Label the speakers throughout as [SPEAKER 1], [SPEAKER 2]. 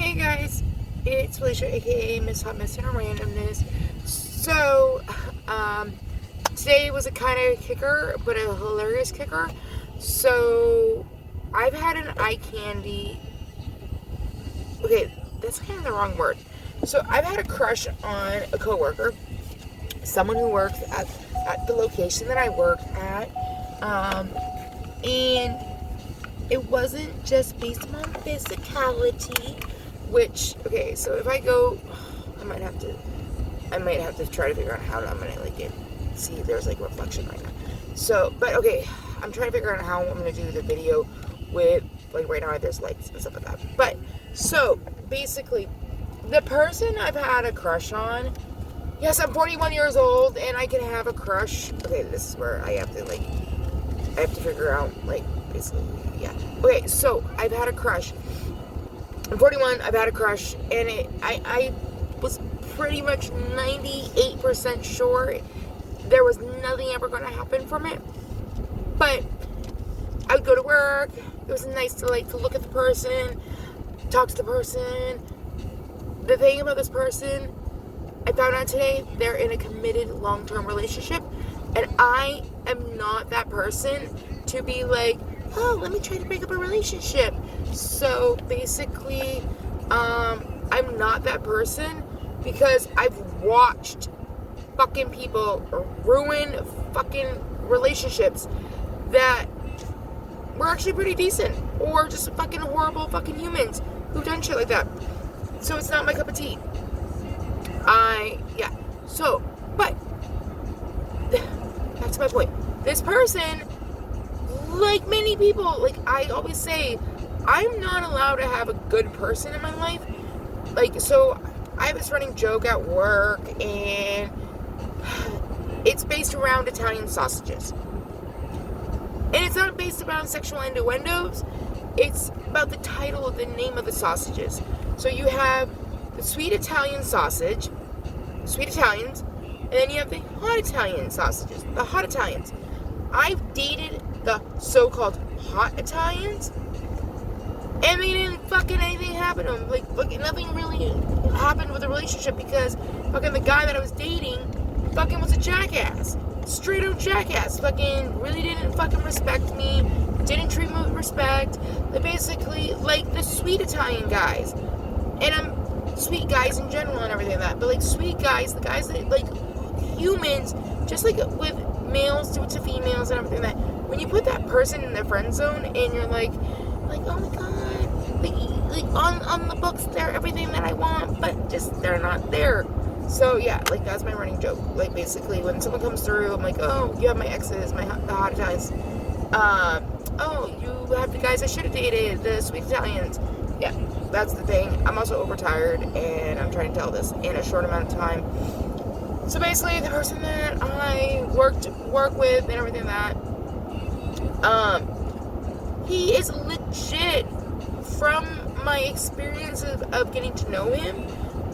[SPEAKER 1] Hey guys, it's Felicia, aka Miss Hot Miss and Randomness. So, today was a kind of kicker, but a hilarious kicker. So, I've had an eye candy. Okay, that's kind of the wrong word. So, I've had a crush on a coworker, someone who works at the location that I work at, and it wasn't just based on physicality. Which, okay, so if I go, I might have to try to figure out how I'm gonna see there's reflection right now. So, but okay, I'm trying to figure out how I'm gonna do the video with, right now there's lights and stuff like that. But, so, basically, the person I've had a crush on, yes, I'm 41 years old and I can have a crush. Okay, this is where I have to figure out, basically, yeah. Okay, so, I've had a crush. I'm 41, I've had a crush, and I was pretty much 98% sure there was nothing ever going to happen from it. But I would go to work, it was nice to look at the person, talk to the person. The thing about this person, I found out today, they're in a committed long-term relationship, and I am not that person to be like, oh, let me try to break up a relationship. So basically, I'm not that person because I've watched fucking people ruin fucking relationships that were actually pretty decent, or just fucking horrible fucking humans who've done shit like that. So it's not my cup of tea. Yeah. So, but back to my point. This person, like many people, I always say, I'm not allowed to have a good person in my life. So I have this running joke at work, and it's based around Italian sausages. And it's not based around sexual innuendos. It's about the title of the name of the sausages. So you have the sweet Italian sausage, sweet Italians, and then you have the hot Italian sausages, the hot Italians. I've dated the so-called hot Italians, and they didn't fucking anything happen to them. Fucking nothing really happened with the relationship because fucking the guy that I was dating fucking was a jackass. Straight up jackass. Fucking really didn't fucking respect me. Didn't treat me with respect. They're basically the sweet Italian guys. And I'm sweet guys in general and everything like that. But sweet guys, the guys that humans, just with males to females and everything like that. When you put that person in the friend zone and you're oh my god, on the books they're everything that I want, but just they're not there. So yeah, that's my running joke. Basically when someone comes through, I'm like, oh, you have my exes, the hot Italians. Oh, you have the guys I should have dated, the sweet Italians. Yeah, that's the thing. I'm also overtired, and I'm trying to tell this in a short amount of time. So basically, the person that I work with and everything like that, he is legit, from my experience of getting to know him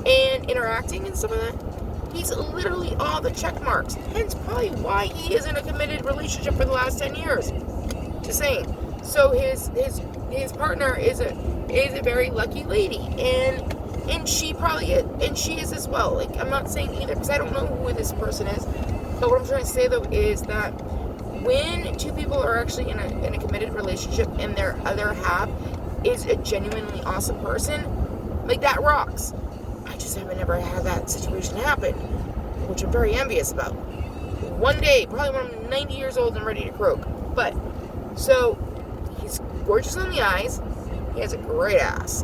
[SPEAKER 1] and interacting and stuff like that, he's literally all the check marks. Hence probably why he is in a committed relationship for the last 10 years. Just saying. So his partner is a very lucky lady, and she probably is, and she is as well. I'm not saying either because I don't know who this person is, but what I'm trying to say though is that when two people are actually in a committed relationship and their other half is a genuinely awesome person, that rocks. I just haven't never had that situation happen, which I'm very envious about. One day, probably when I'm 90 years old and ready to croak. But, so, he's gorgeous on the eyes. He has a great ass.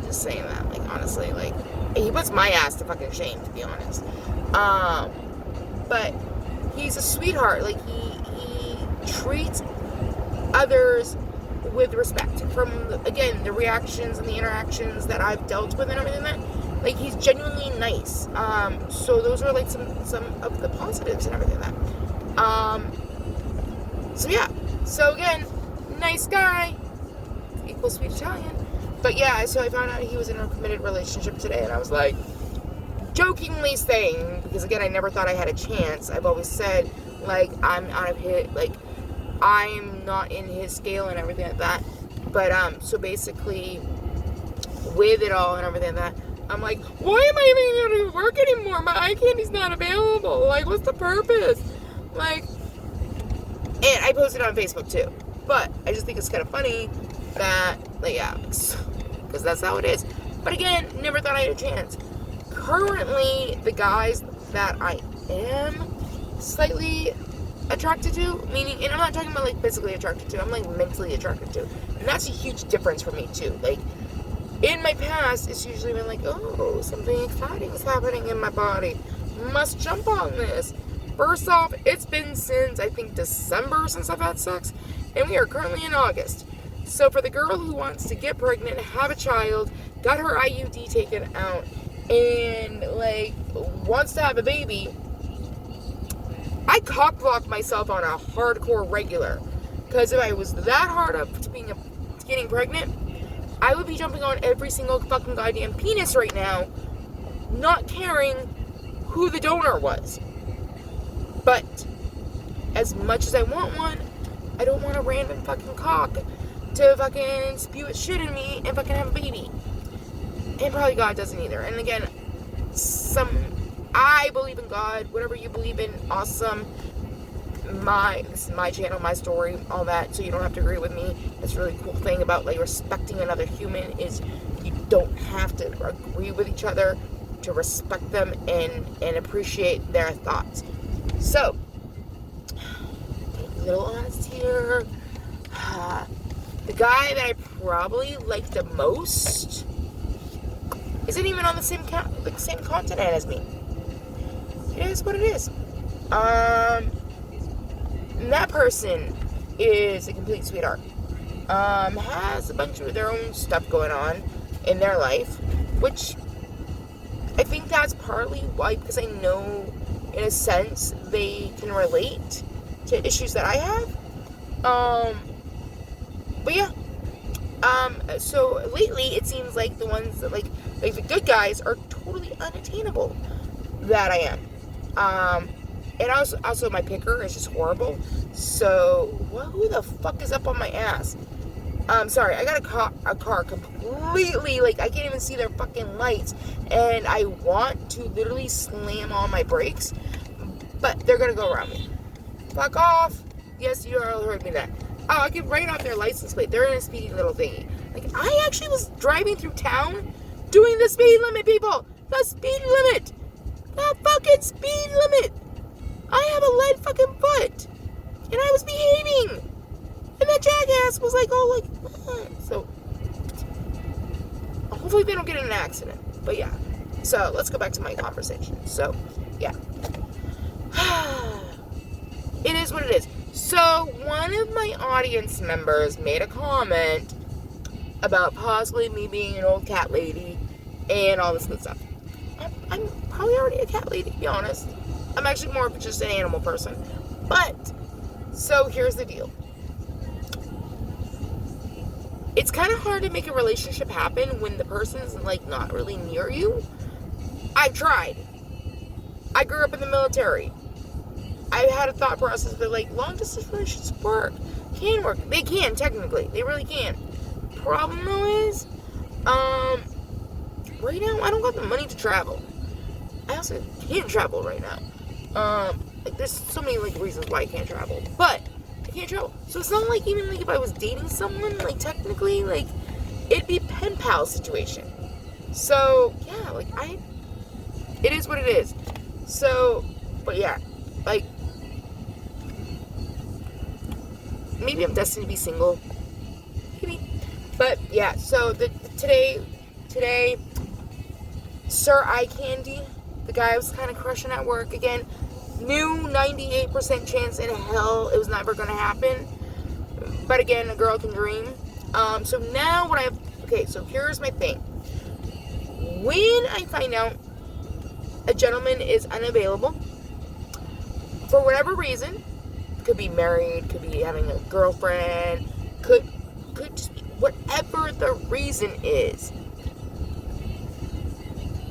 [SPEAKER 1] Just saying that, honestly, he puts my ass to fucking shame, to be honest. But he's a sweetheart. He treats others with respect. From, again, the reactions and the interactions that I've dealt with and everything that, he's genuinely nice. So those are, some of the positives and everything like that. So yeah. So again, nice guy. Equals sweet Italian. But yeah, so I found out he was in a committed relationship today, and I was jokingly saying, because again, I never thought I had a chance. I've always said, I'm out of his, I'm not in his scale and everything like that. But, so basically, with it all and everything like that, I'm like, why am I even going to work anymore? My eye candy's not available. Like, what's the purpose? Like, and I posted on Facebook too. But I just think it's kind of funny that, like, yeah, because that's how it is. But again, never thought I had a chance. Currently, the guys that I am slightly attracted to, meaning, and I'm not talking about like physically attracted to, I'm like mentally attracted to. And that's a huge difference for me too. Like, in my past, it's usually been like, oh, something exciting is happening in my body. Must jump on this. First off, it's been since, I think, December since I've had sex. And we are currently in August. So for the girl who wants to get pregnant, have a child, got her IUD taken out, and, like, wants to have a baby, I cock-blocked myself on a hardcore regular. Because if I was that hard up to getting pregnant, I would be jumping on every single fucking goddamn penis right now, not caring who the donor was. But, as much as I want one, I don't want a random fucking cock to fucking spew its shit in me and fucking have a baby. And probably God doesn't either. And again, I believe in God. Whatever you believe in, awesome. This is my channel, my story, all that, so you don't have to agree with me. That's a really cool thing about, like, respecting another human is you don't have to agree with each other to respect them and appreciate their thoughts. So, a little honest here. The guy that I probably like the most isn't even on the same continent as me. It is what it is. And that person is a complete sweetheart. Has a bunch of their own stuff going on in their life, which I think that's partly why, because I know, in a sense, they can relate to issues that I have. But yeah. So lately it seems like the ones that, like the good guys are totally unattainable that I am. And also my picker is just horrible. So, who the fuck is up on my ass? Sorry, I got a car completely, like, I can't even see their fucking lights. And I want to literally slam on my brakes, but they're gonna go around me. Fuck off. Yes, you all heard me that. Oh, I can write off their license plate. They're in a speedy little thingy. Like, I actually was driving through town doing the speed limit, people. The speed limit. The fucking speed limit. I have a lead fucking foot. And I was behaving. And that jackass was like, oh, like, so. Hopefully they don't get in an accident. But yeah. So, let's go back to my conversation. So, yeah. It is what it is. So, one of my audience members made a comment about possibly me being an old cat lady and all this good stuff. I'm probably already a cat lady, to be honest. I'm actually more of just an animal person. But, so here's the deal. It's kind of hard to make a relationship happen when the person's, like, not really near you. I've tried. I grew up in the military. I had a thought process that, like, long distance relationships can work. They can, technically. They really can. Problem, though, is, right now, I don't got the money to travel. I also can't travel right now. Like, there's so many, like, reasons why I can't travel. But, I can't travel. So, it's not like, even, like, if I was dating someone, like, technically, like, it'd be a pen pal situation. So, yeah, like, it is what it is. So, but yeah, like, maybe I'm destined to be single. Maybe. But, yeah, so, today, Sir Eye Candy, the guy I was kind of crushing at work, again, knew 98% chance in hell it was never going to happen. But, again, a girl can dream. So, now okay, so here's my thing. When I find out a gentleman is unavailable, for whatever reason, could be married, could be having a girlfriend, could just be whatever the reason is,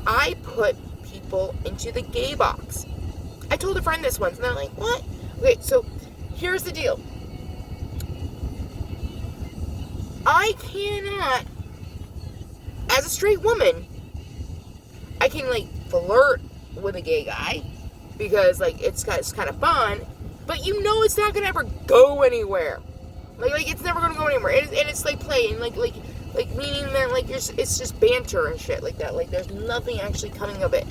[SPEAKER 1] I put people into the gay box. I told a friend this once, and they're like, what? Okay, so here's the deal. I cannot as a straight woman, I can, like, flirt with a gay guy because, like, it's kind of fun, but you know it's not going to ever go anywhere. Like it's never going to go anywhere. And it's, like, playing, like meaning that, like, it's just banter and shit like that. Like, there's nothing actually coming of it.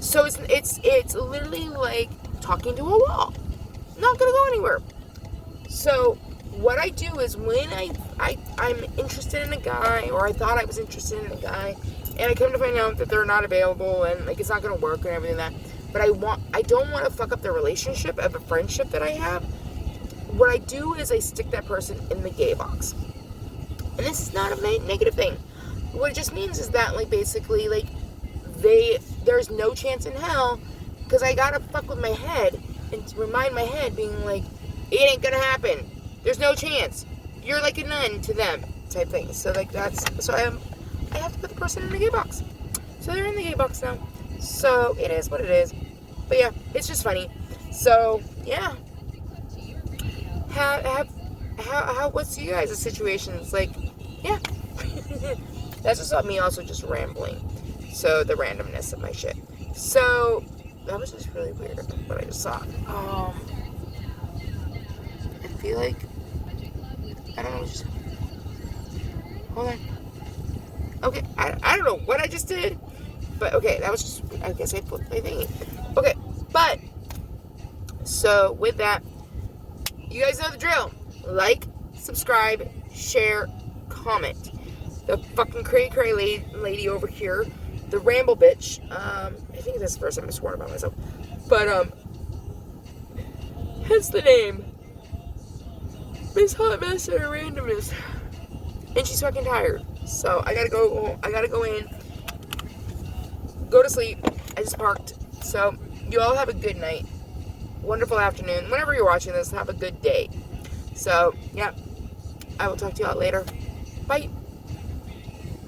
[SPEAKER 1] So it's literally like talking to a wall. Not going to go anywhere. So what I do is when I'm interested in a guy, or I thought I was interested in a guy, and I come to find out that they're not available and, like, it's not going to work and everything like that, but I don't want to fuck up the relationship of a friendship that I have. What I do is I stick that person in the gay box. And this is not a negative thing. What it just means is that, like, basically, like, there's no chance in hell, because I gotta fuck with my head and remind my head, being like, it ain't gonna happen. There's no chance. You're like a nun to them, type thing. So, like, so I have to put the person in the gay box. So they're in the gay box now. So it is what it is. But yeah, it's just funny. So yeah. What's you guys' situations? Like, yeah. That's just me also just rambling. So the randomness of my shit. So that was just really weird what I just saw. I feel like, I don't know, just hold on. Okay, I don't know what I just did, but okay, that was just, I guess I flipped my thingy. Okay, but, so with that, you guys know the drill. Like, subscribe, share, comment. The fucking cray lady over here, the ramble bitch, I think that's the first time I swore about myself, but, hence the name, Miss Hot Mess and her randomness, and she's fucking tired. So I gotta go in, go to sleep. I just parked. So you all have a good night, wonderful afternoon. Whenever you're watching this, have a good day. So yeah, I will talk to you all later. Bye.